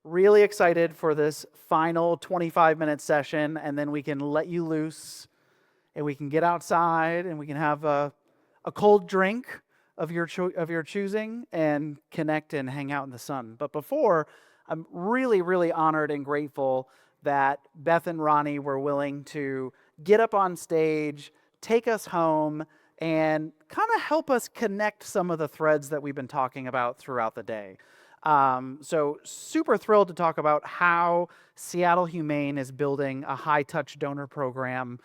really excited for this final 25-minute session, and then we can let you loose, and we can get outside, and we can have a cold drink of your choosing, and connect and hang out in the sun. But before, I'm really, really honored and grateful that Beth and Ronnie were willing to get up on stage, take us home, and kind of help us connect some of the threads that we've been talking about throughout the day. So super thrilled to talk about how Seattle Humane is building a high-touch donor program.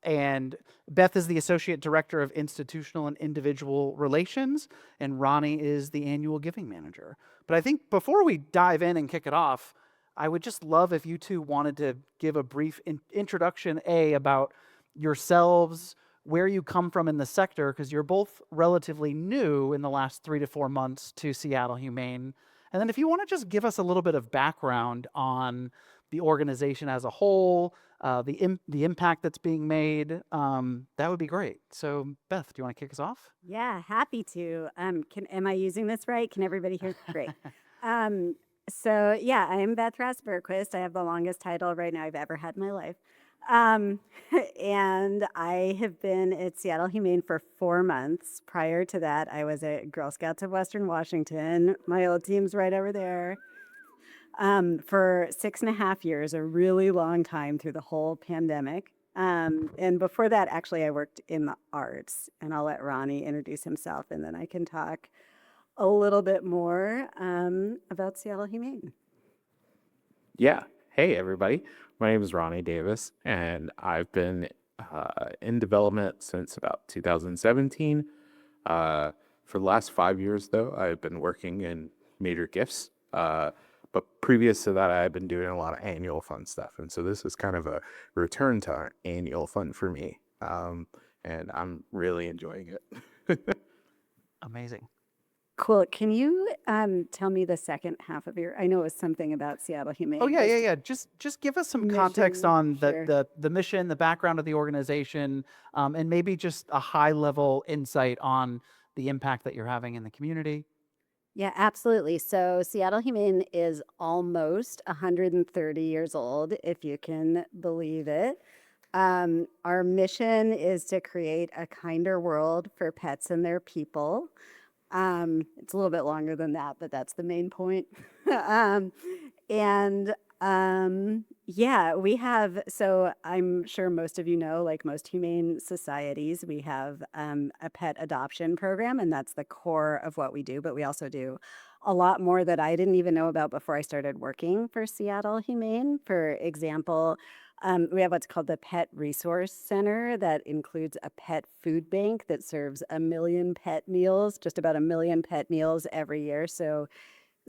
And Beth is the Associate Director of Institutional and Individual Relations, and Ronnie is the Annual Giving Manager. But I think before we dive in and kick it off, I would just love if you two wanted to give a brief introduction, about yourselves, where you come from in the sector, because you're both relatively new in the last 3 to 4 months to Seattle Humane. And then if you want to just give us a little bit of background on the organization as a whole, the impact that's being made, that would be great. So Beth, do you want to kick us off? Yeah, happy to. Am I using this right? Can everybody hear? Great. So yeah, I am Beth Raas-Bergquist. I have the longest title right now I've ever had in my life. And I have been at Seattle Humane for 4 months. Prior to that, I was at Girl Scouts of Western Washington. My old team's right over there. For 6.5 years, a really long time through the whole pandemic. And before that, actually, I worked in the arts, and I'll let Ronnie introduce himself, and then I can talk a little bit more about Seattle Humane. Yeah. Hey, everybody. My name is Ronnie Davis, and I've been in development since about 2017. For the last 5 years, though, I've been working in major gifts. But previous to that, I've been doing a lot of annual fund stuff. And so this is kind of a return to annual fund for me. And I'm really enjoying it. Amazing. Cool. Can you tell me the second half of I know it was something about Seattle Humane. Oh, yeah. Just give us some context on sure. the mission, the background of the organization, and maybe just a high-level insight on the impact that you're having in the community. Yeah, absolutely. So Seattle Humane is almost 130 years old, if you can believe it. Our mission is to create a kinder world for pets and their people. It's a little bit longer than that, but that's the main point. Yeah, we have, so I'm sure most of you know, like most humane societies, we have a pet adoption program, and that's the core of what we do. But we also do a lot more that I didn't even know about before I started working for Seattle Humane. For example, we have what's called the Pet Resource Center that includes a pet food bank that serves 1 million pet meals, just about 1 million pet meals every year. So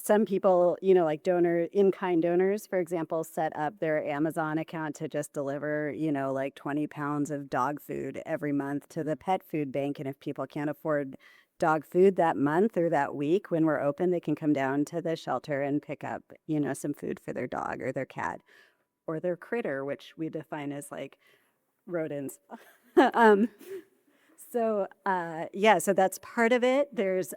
some people, like in-kind donors, for example, set up their Amazon account to just deliver, like 20 pounds of dog food every month to the pet food bank. And if people can't afford dog food that month or that week when we're open, they can come down to the shelter and pick up, some food for their dog or their cat or their critter, which we define as like rodents. So that's part of it. There's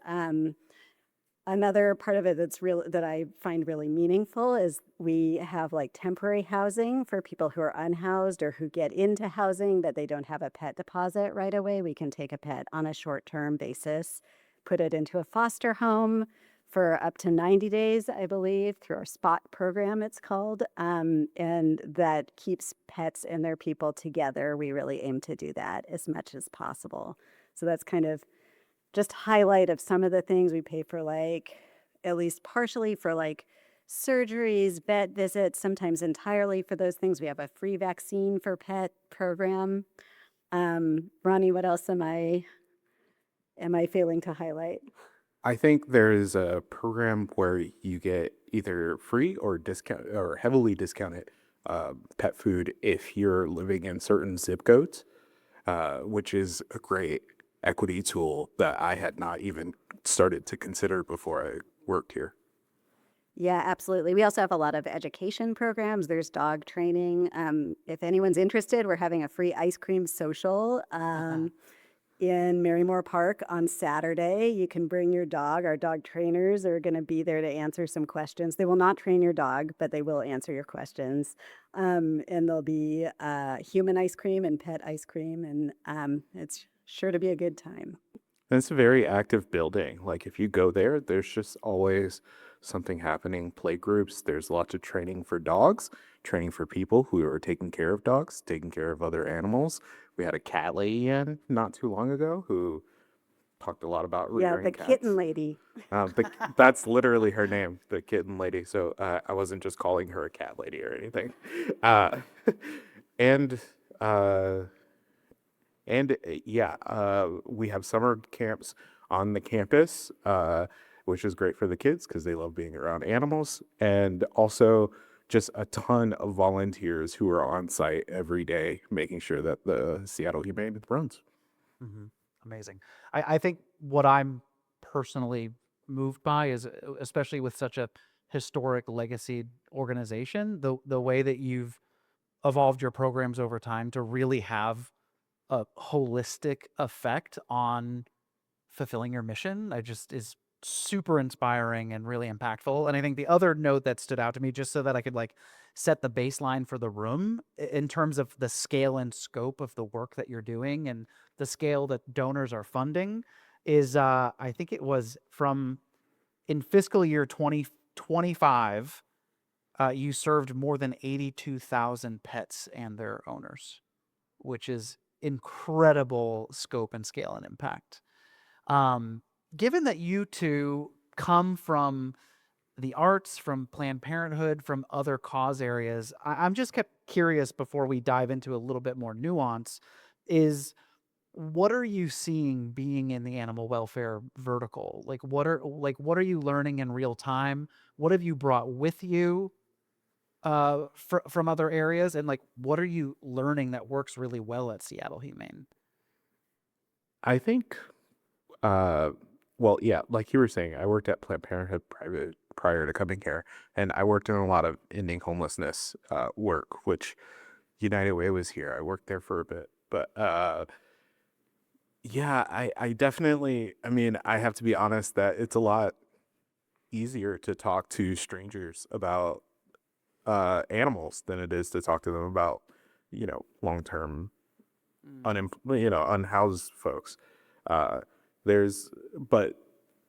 another part of it that I find really meaningful is we have like temporary housing for people who are unhoused or who get into housing that they don't have a pet deposit right away. We can take a pet on a short-term basis, put it into a foster home for up to 90 days, I believe, through our SPOT program, it's called. And that keeps pets and their people together. We really aim to do that as much as possible. So that's kind of just highlight of some of the things we pay for, like at least partially for like surgeries, vet visits, sometimes entirely for those things. We have a free vaccine for pet program. Ronnie, what else am I failing to highlight? I think there is a program where you get either free or discount or heavily discounted pet food if you're living in certain zip codes, which is a great equity tool that I had not even started to consider before I worked here. Yeah, absolutely. We also have a lot of education programs. There's dog training. If anyone's interested, we're having a free ice cream social. in Marymore Park on Saturday. You can bring your dog. Our dog trainers are going to be there to answer some questions. They will not train your dog, but they will answer your questions. And there'll be human ice cream and pet ice cream, and it's sure to be a good time. And it's a very active building. Like if you go there, there's just always something happening. Play groups, there's lots of training for dogs, training for people who are taking care of dogs, taking care of other animals. We had a cat lady in not too long ago who talked a lot about Yeah, rearing the cats. kitten lady. That's literally her name, the kitten lady. So I wasn't just calling her a cat lady or anything. Uh, and uh, we have summer camps on the campus, which is great for the kids because they love being around animals. And also just a ton of volunteers who are on site every day, making sure that the Seattle Humane runs. Hmm. Amazing. I think what I'm personally moved by is, especially with such a historic legacy organization, the way that you've evolved your programs over time to really have a holistic effect on fulfilling your mission. I just is super inspiring and really impactful. And I think the other note that stood out to me, just so that I could like set the baseline for the room in terms of the scale and scope of the work that you're doing and the scale that donors are funding, is I think it was from in fiscal year 2025, you served more than 82,000 pets and their owners, which is incredible scope and scale and impact. Um, Given that you two come from the arts, from Planned Parenthood, from other cause areas, I'm just kept curious before we dive into a little bit more nuance, is what are you seeing being in the animal welfare vertical? What are you learning in real time? What have you brought with you from other areas, and like what are you learning that works really well at Seattle Humane? I think, uh, well, yeah, like you were saying, I worked at Planned Parenthood private prior to coming here, and I worked in a lot of ending homelessness work, which United Way was here. I worked there for a bit, but yeah, I definitely, I mean, I have to be honest that it's a lot easier to talk to strangers about animals than it is to talk to them about, long-term unhoused folks. Uh, but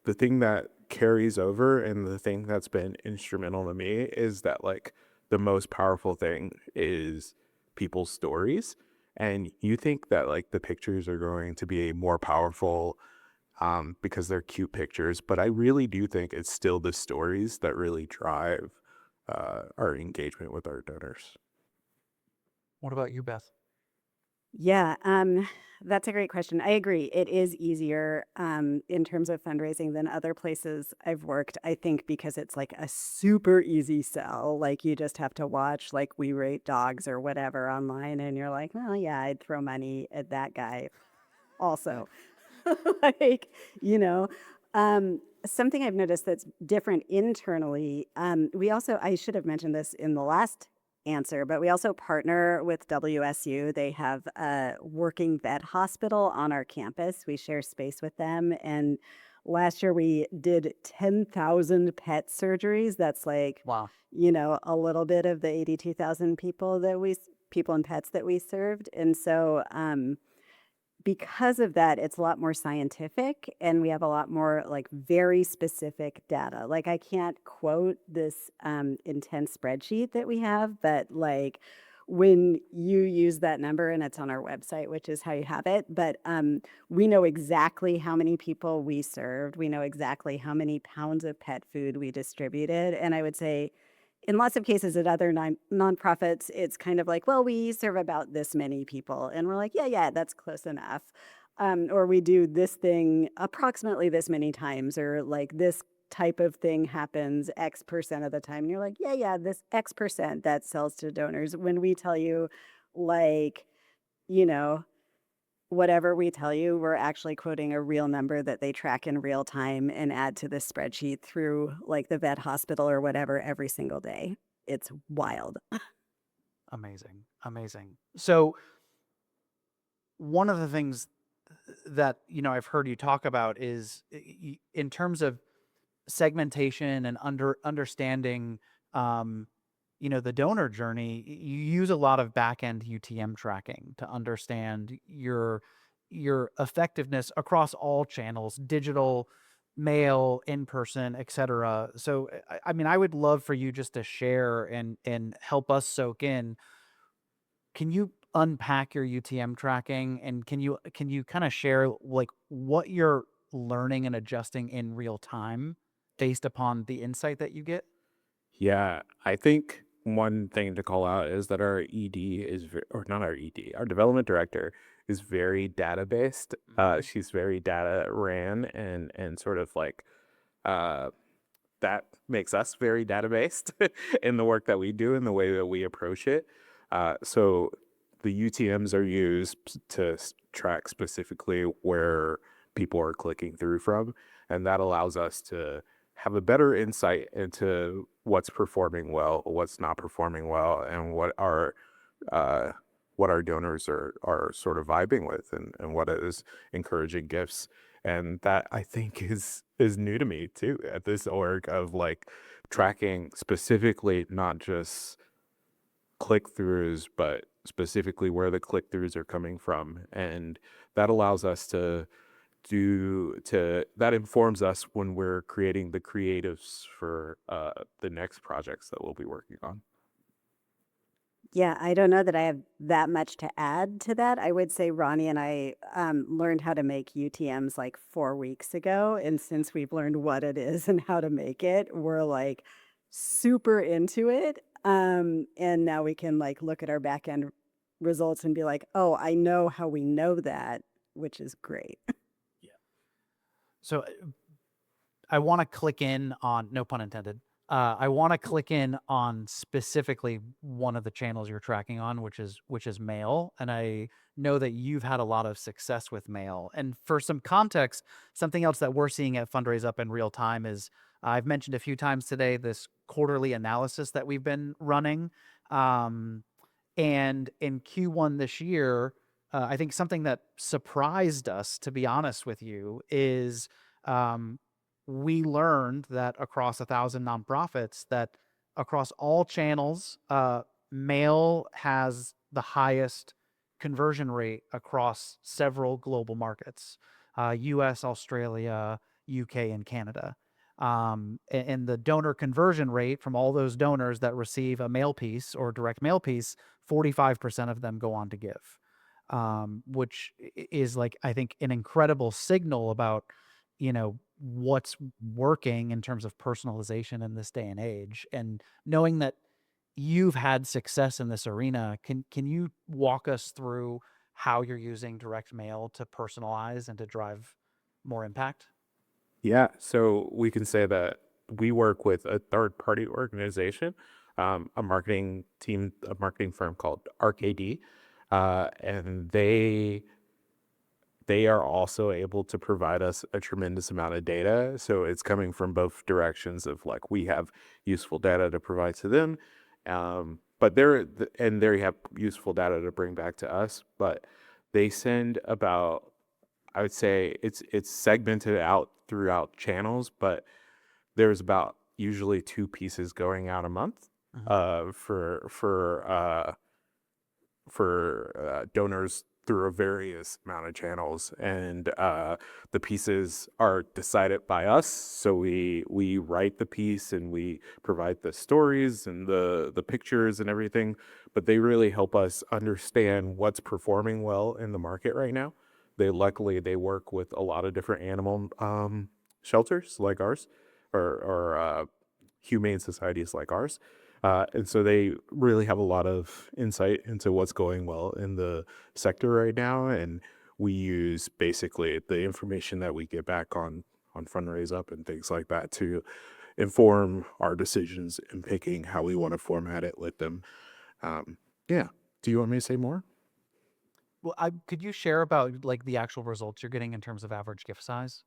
the thing that carries over and the thing that's been instrumental to me is that like the most powerful thing is people's stories. And you think that like the pictures are going to be more powerful because they're cute pictures, but I really do think it's still the stories that really drive our engagement with our donors. What about you, Beth? Yeah, that's a great question. I agree. It is easier in terms of fundraising than other places I've worked, I think, because it's like a super easy sell. Like you just have to watch like We Rate Dogs or whatever online, and you're like, well, yeah, I'd throw money at that guy also. Like, you know, something I've noticed that's different internally. I should have mentioned this in the last answer, but we also partner with WSU. They have a working vet hospital on our campus. We share space with them. And last year we did 10,000 pet surgeries. That's like, Wow. a little bit of the 82,000 people and pets that we served. And so, because of that, it's a lot more scientific and we have a lot more like very specific data. Like I can't quote this intense spreadsheet that we have, but like when you use that number and it's on our website, which is how you have it, but we know exactly how many people we served. We know exactly how many pounds of pet food we distributed. And I would say in lots of cases at other nonprofits, it's kind of like, well, we serve about this many people. And we're like, yeah, that's close enough. Or we do this thing approximately this many times, or like this type of thing happens X percent of the time. And you're like, yeah, this X percent that sells to donors. When we tell you, like, you know, whatever we tell you, we're actually quoting a real number that they track in real time and add to the spreadsheet through like the vet hospital or whatever every single day. It's wild. Amazing. So one of the things that I've heard you talk about is in terms of segmentation and understanding the donor journey. You use a lot of back end UTM tracking to understand your effectiveness across all channels: digital, mail, in person, etc. So I mean, I would love for you just to share and help us soak in. Can you unpack your UTM tracking, and can you kind of share like what you're learning and adjusting in real time based upon the insight that you get? Yeah, I think one thing to call out is that our ED or not our ED, our development director is very data based. Mhm. She's very data ran and sort of like uh, that makes us very data based in the work that we do and the way that we approach it. So the UTMs are used to track specifically where people are clicking through from, and that allows us to have a better insight into what's performing well, what's not performing well, and uh, what our donors are sort of vibing with, and what is encouraging gifts. And that I think is new to me too at this org of like tracking specifically not just click-throughs, but specifically where the click-throughs are coming from. And that allows us that informs us when we're creating the creatives for the next projects that we'll be working on. Yeah, I don't know that I have that much to add to that. I would say Ronnie and I learned how to make UTMs like 4 weeks ago. And since we've learned what it is and how to make it, we're like super into it. And now we can like look at our back end results and be like, oh, I know how we know that, which is great. So I want to click in on, no pun intended. I want to click in on specifically one of the channels you're tracking on, which is mail, and I know that you've had a lot of success with mail. And for some context, something else that we're seeing at Fundraise Up in real time is, I've mentioned a few times today, this quarterly analysis that we've been running. Um, and in Q1 this year, I think something that surprised us, to be honest with you, is um, we learned that across 1,000 nonprofits, that across all channels, mail has the highest conversion rate across several global markets: US, Australia, UK, and Canada. And the donor conversion rate from all those donors that receive a mail piece or direct mail piece, 45% of them go on to give, which is like, I think, an incredible signal about what's working in terms of personalization in this day and age. And knowing that you've had success in this arena, can you walk us through how you're using direct mail to personalize and to drive more impact? Yeah, so we can say that we work with a third party organization, a marketing firm called RKD, and they are also able to provide us a tremendous amount of data. So it's coming from both directions of like we have useful data to provide to them, but they have useful data to bring back to us. But they send about, I would say it's segmented out throughout channels, but there's about usually two pieces going out a month Mhm. uh, for for uh, donors through a various amount of channels, and the pieces are decided by us. So we write the piece and we provide the stories and the pictures and everything, but they really help us understand what's performing well in the market right now. They work with a lot of different animal shelters like ours, or humane societies like ours. And so they really have a lot of insight into what's going well in the sector right now. And we use basically the information that we get back on Fundraise Up and things like that to inform our decisions in picking how we want to format it with them. Yeah. Do you want me to say more? Well, could you share about like the actual results you're getting in terms of average gift size?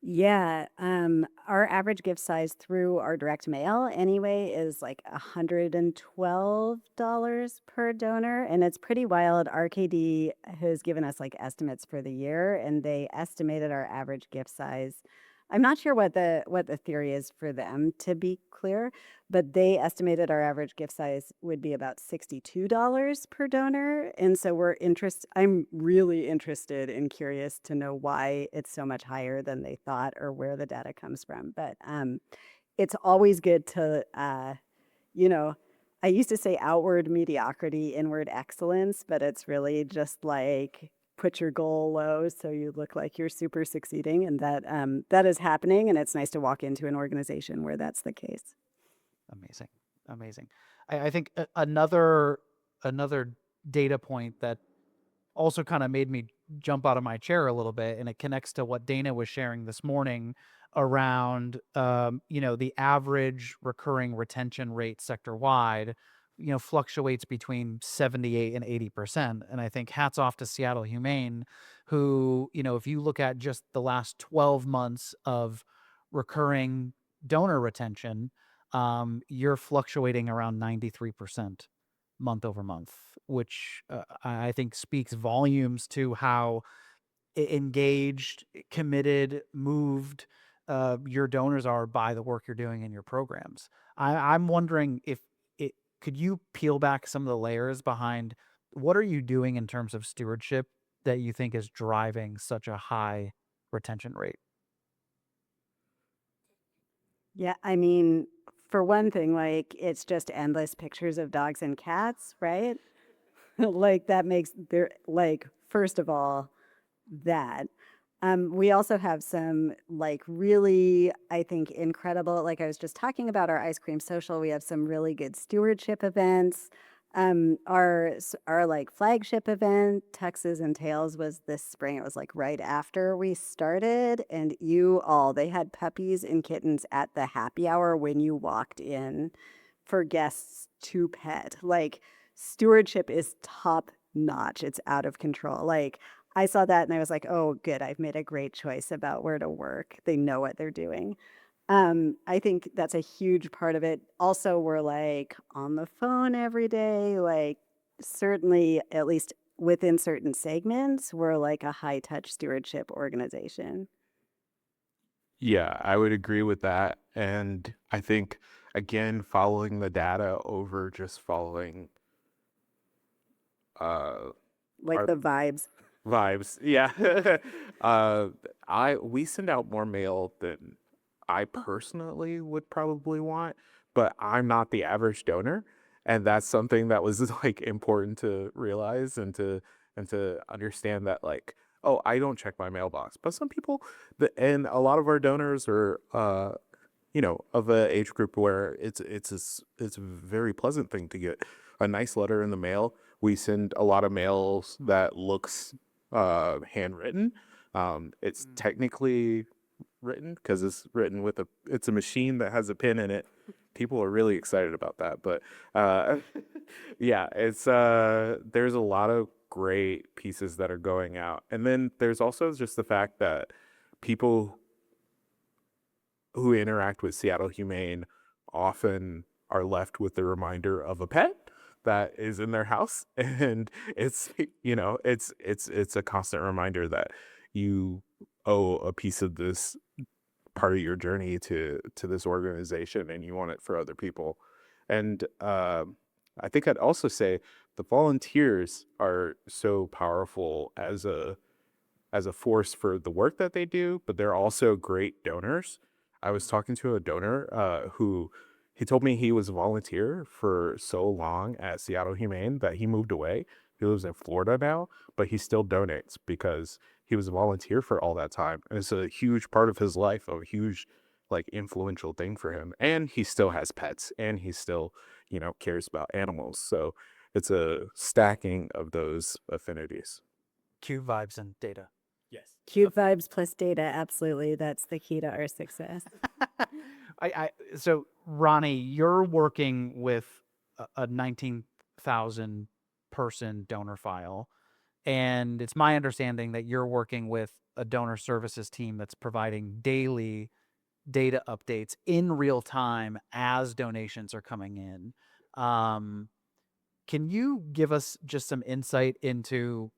Yeah, our average gift size through our direct mail anyway is like $112 per donor, and it's pretty wild. RKD has given us like estimates for the year, and they estimated our average gift size. I'm not sure what the theory is for them, to be clear, but they estimated our average gift size would be about $62 per donor. And so I'm really interested and curious to know why it's so much higher than they thought or where the data comes from. But it's always good to, you know, I used to say outward mediocrity, inward excellence, but it's really just like put your goal low so you look like you're super succeeding. And that is happening. And it's nice to walk into an organization where that's the case. Amazing, amazing. I think another data point that also kind of made me jump out of my chair a little bit, and it connects to what Dana was sharing this morning around the average recurring retention rate sector wide fluctuates between 78 and 80%. And I think hats off to Seattle Humane, who if you look at just the last 12 months of recurring donor retention, you're fluctuating around 93% month over month, which I think speaks volumes to how engaged, committed, moved your donors are by the work you're doing in your programs. I'm wondering if it could you peel back some of the layers behind what are you doing in terms of stewardship that you think is driving such a high retention rate? Yeah, I mean, for one thing, like it's just endless pictures of dogs and cats, right? Like that makes there like first of all that. We also have some like really, I think, incredible, like I was just talking about our ice cream social. We have some really good stewardship events. Our like flagship event, Tuxes and Tails, was this spring. It was like right after we started, and they had puppies and kittens at the happy hour when you walked in for guests to pet. Like stewardship is top notch. It's out of control. Like I saw that and I was like, oh, good. I've made a great choice about where to work. They know what they're doing. I think that's a huge part of it. Also, we're like on the phone every day. Like, certainly, at least within certain segments, we're like a high touch stewardship organization. Yeah, I would agree with that. And I think, again, following the data over just following uh, Like our the vibes. vibes. Yeah. uh, we send out more mail than I personally would probably want, but I'm not the average donor. And that's something that was like important to realize and to understand that like, oh, I don't check my mailbox. But some people and a lot of our donors are of a age group where it's a very pleasant thing to get a nice letter in the mail. We send a lot of mails that looks handwritten. It's technically written because it's written with it's a machine that has a pen in it. People are really excited about that, but uh, yeah, it's there's a lot of great pieces that are going out, and then there's also just the fact that people who interact with Seattle Humane often are left with the reminder of a pet that is in their house, and it's a constant reminder that you owe a piece of this part of your journey to this organization, and you want it for other people. And I think I'd also say the volunteers are so powerful as a force for the work that they do, but they're also great donors. I was talking to a donor who he told me he was a volunteer for so long at Seattle Humane that he moved away. He lives in Florida now, but he still donates because he was a volunteer for all that time. And it's a huge part of his life, a huge, like, influential thing for him. And he still has pets and he still, cares about animals. So it's a stacking of those affinities. Cube vibes and data. Yes. Cute vibes plus data. Absolutely. That's the key to our success. So Ronnie, you're working with a 19,000 person donor file, and it's my understanding that you're working with a donor services team that's providing daily data updates in real time as donations are coming in. Can you give us just some insight into,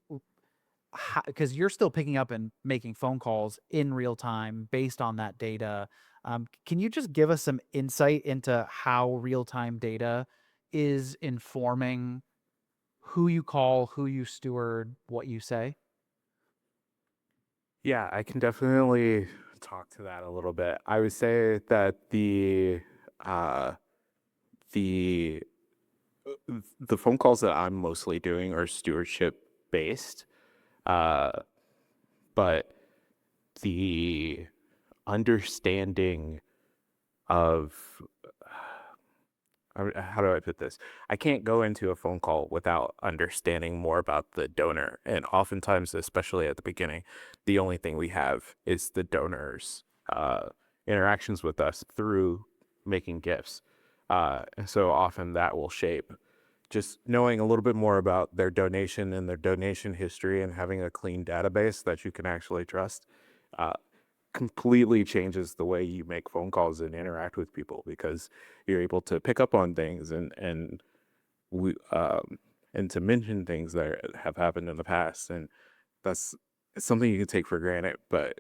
because you're still picking up and making phone calls in real time based on that data? Can you just give us some insight into how real time data is informing who you call, who you steward, what you say? Yeah, I can definitely talk to that a little bit. I would say that uh, the the phone calls that I'm mostly doing are stewardship based, uh, but the understanding of how do I put this? I can't go into a phone call without understanding more about the donor. And oftentimes, especially at the beginning, the only thing we have is the donor's interactions with us through making gifts. And so often that will shape just knowing a little bit more about their donation and their donation history and having a clean database that you can actually trust. Uh, Completely changes the way you make phone calls and interact with people because you're able to pick up on things we and to mention things that have happened in the past, and that's something you can take for granted, but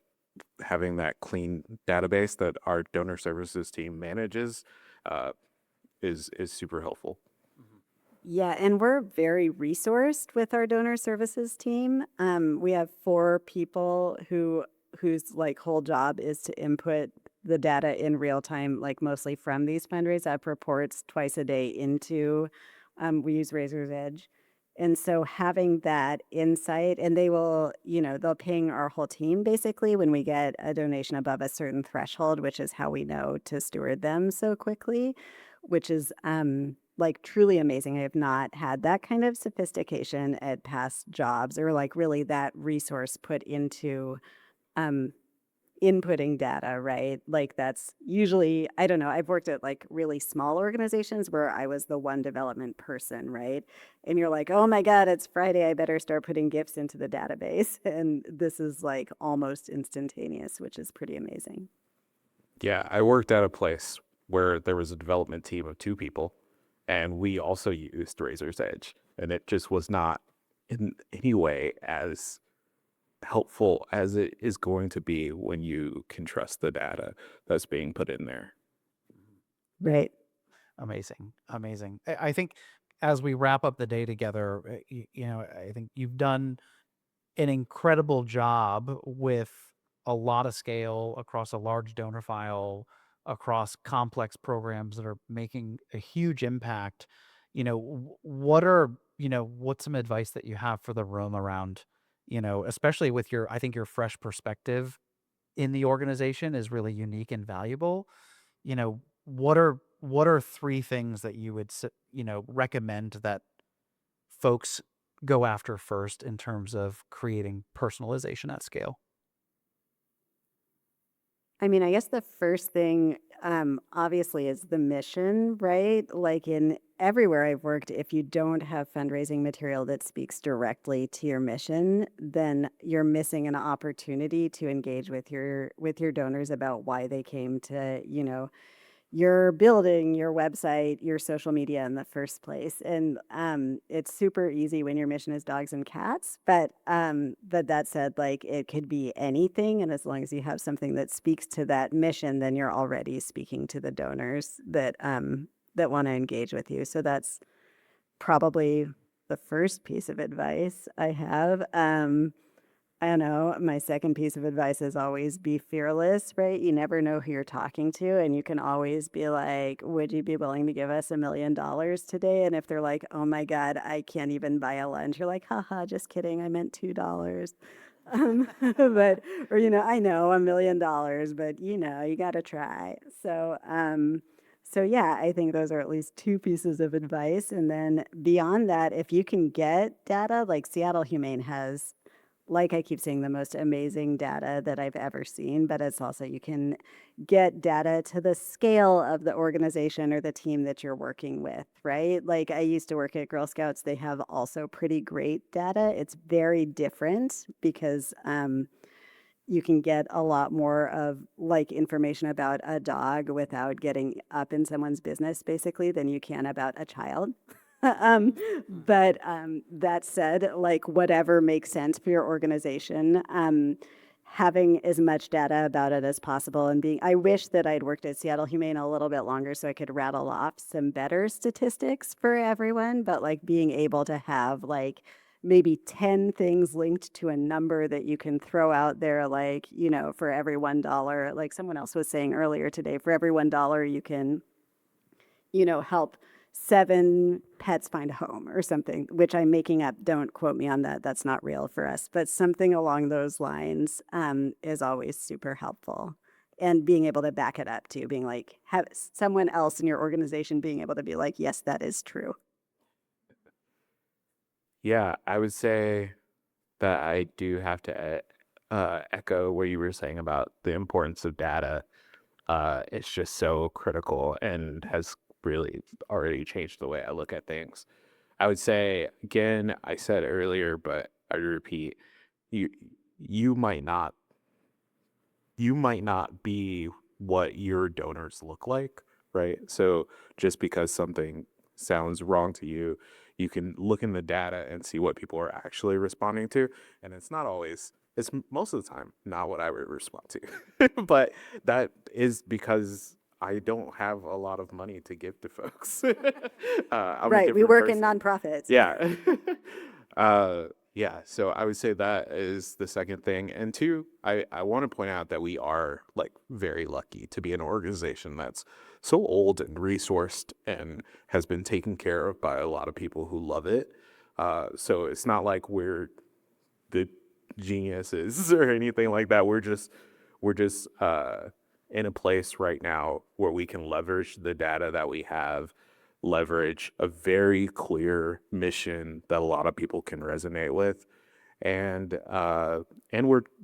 having that clean database that our donor services team manages uh, is super helpful. Yeah, and we're very resourced with our donor services team. We have 4 people whose like whole job is to input the data in real time, like mostly from these Fundraise app reports twice a day into. We use Razor's Edge. And so having that insight, and they will, they'll ping our whole team basically when we get a donation above a certain threshold, which is how we know to steward them so quickly, which is like truly amazing. I have not had that kind of sophistication at past jobs, or like really that resource put into um, inputting data, right? Like that's usually, I don't know, I've worked at like really small organizations where I was the one development person, right? And you're like, oh my God, it's Friday, I better start putting gifts into the database. And this is like almost instantaneous, which is pretty amazing. Yeah, I worked at a place where there was a development team of 2 people, and we also used Razor's Edge, and it just was not in any way as helpful as it is going to be when you can trust the data that's being put in there. Right. Amazing, amazing. I think as we wrap up the day together, I think you've done an incredible job with a lot of scale across a large donor file, across complex programs that are making a huge impact. What's some advice that you have for the room around, especially with I think your fresh perspective in the organization is really unique and valuable. What are 3 things that you would recommend that folks go after first in terms of creating personalization at scale? I mean, I guess the first thing, obviously, is the mission, right? Like in everywhere I've worked, if you don't have fundraising material that speaks directly to your mission, then you're missing an opportunity to engage with your donors about why they came to, your building, your website, your social media in the first place. And it's super easy when your mission is dogs and cats. But that said, like it could be anything. And as long as you have something that speaks to that mission, then you're already speaking to the donors that want to engage with you. So that's probably the first piece of advice I have. I don't know. My second piece of advice is always be fearless, right? You never know who you're talking to, and you can always be like, would you be willing to give us $1 million today? And if they're like, oh my God, I can't even buy a lunch, you're like, haha, just kidding. I meant $2. But, or, I know $1 million, but you got to try. So yeah, I think those are at least 2 pieces of advice. And then beyond that, if you can get data, like Seattle Humane has, like I keep saying, the most amazing data that I've ever seen, but it's also you can get data to the scale of the organization or the team that you're working with, right? Like I used to work at Girl Scouts. They have also pretty great data. It's very different because you can get a lot more of like information about a dog without getting up in someone's business, basically, than you can about a child. But that said, like whatever makes sense for your organization, having as much data about it as possible and I wish that I'd worked at Seattle Humane a little bit longer so I could rattle off some better statistics for everyone, but like being able to have like maybe 10 things linked to a number that you can throw out there, like, for every $1, like someone else was saying earlier today, for every $1 you can, help 7 pets find a home or something, which I'm making up. Don't quote me on that. That's not real for us, but something along those lines is always super helpful. And being able to back it up too, being like, have someone else in your organization being able to be like, yes, that is true. Yeah, I would say that I do have to echo what you were saying about the importance of data. It's just so critical and has really already changed the way I look at things. I would say, again, I said earlier, but I repeat, you you might not be what your donors look like, right? So just because something sounds wrong to you, you can look in the data and see what people are actually responding to. And it's not always, it's most of the time not what I would respond to. But that is because I don't have a lot of money to give to folks. I'm a Right. We different work in person. nonprofits. Yeah. Yeah. So I would say that is the second thing. And two, I want to point out that we are like very lucky to be an organization that's so old and resourced and has been taken care of by a lot of people who love it. So it's not like we're the geniuses or anything like that. We're just in a place right now where we can leverage the data that we have, leverage a very clear mission that a lot of people can resonate with, and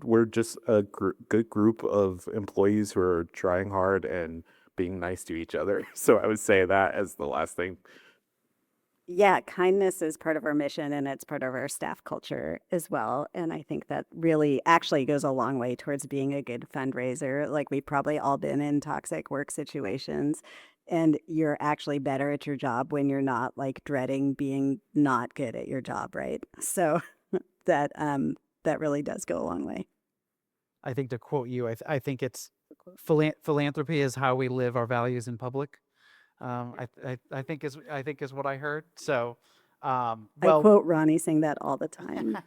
we're just a good group of employees who are trying hard and being nice to each other. So I would say that as the last thing. Yeah, kindness is part of our mission and it's part of our staff culture as well. And I think that really actually goes a long way towards being a good fundraiser. Like we've probably all been in toxic work situations and you're actually better at your job when you're not like dreading being not good at your job, right? So that really does go a long way. I think to quote you, I think it's philanthropy is how we live our values in public. I think is what I heard. So, I well, quote Ronnie saying that all the time.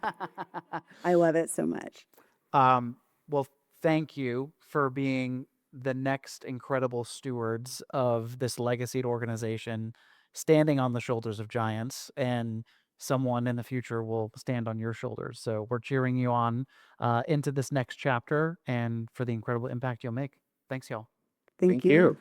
I love it so much. well, thank you for being the next incredible stewards of this legacied organization, standing on the shoulders of giants, and someone in the future will stand on your shoulders. So we're cheering you on into this next chapter and for the incredible impact you'll make. Thanks, y'all. Thank you.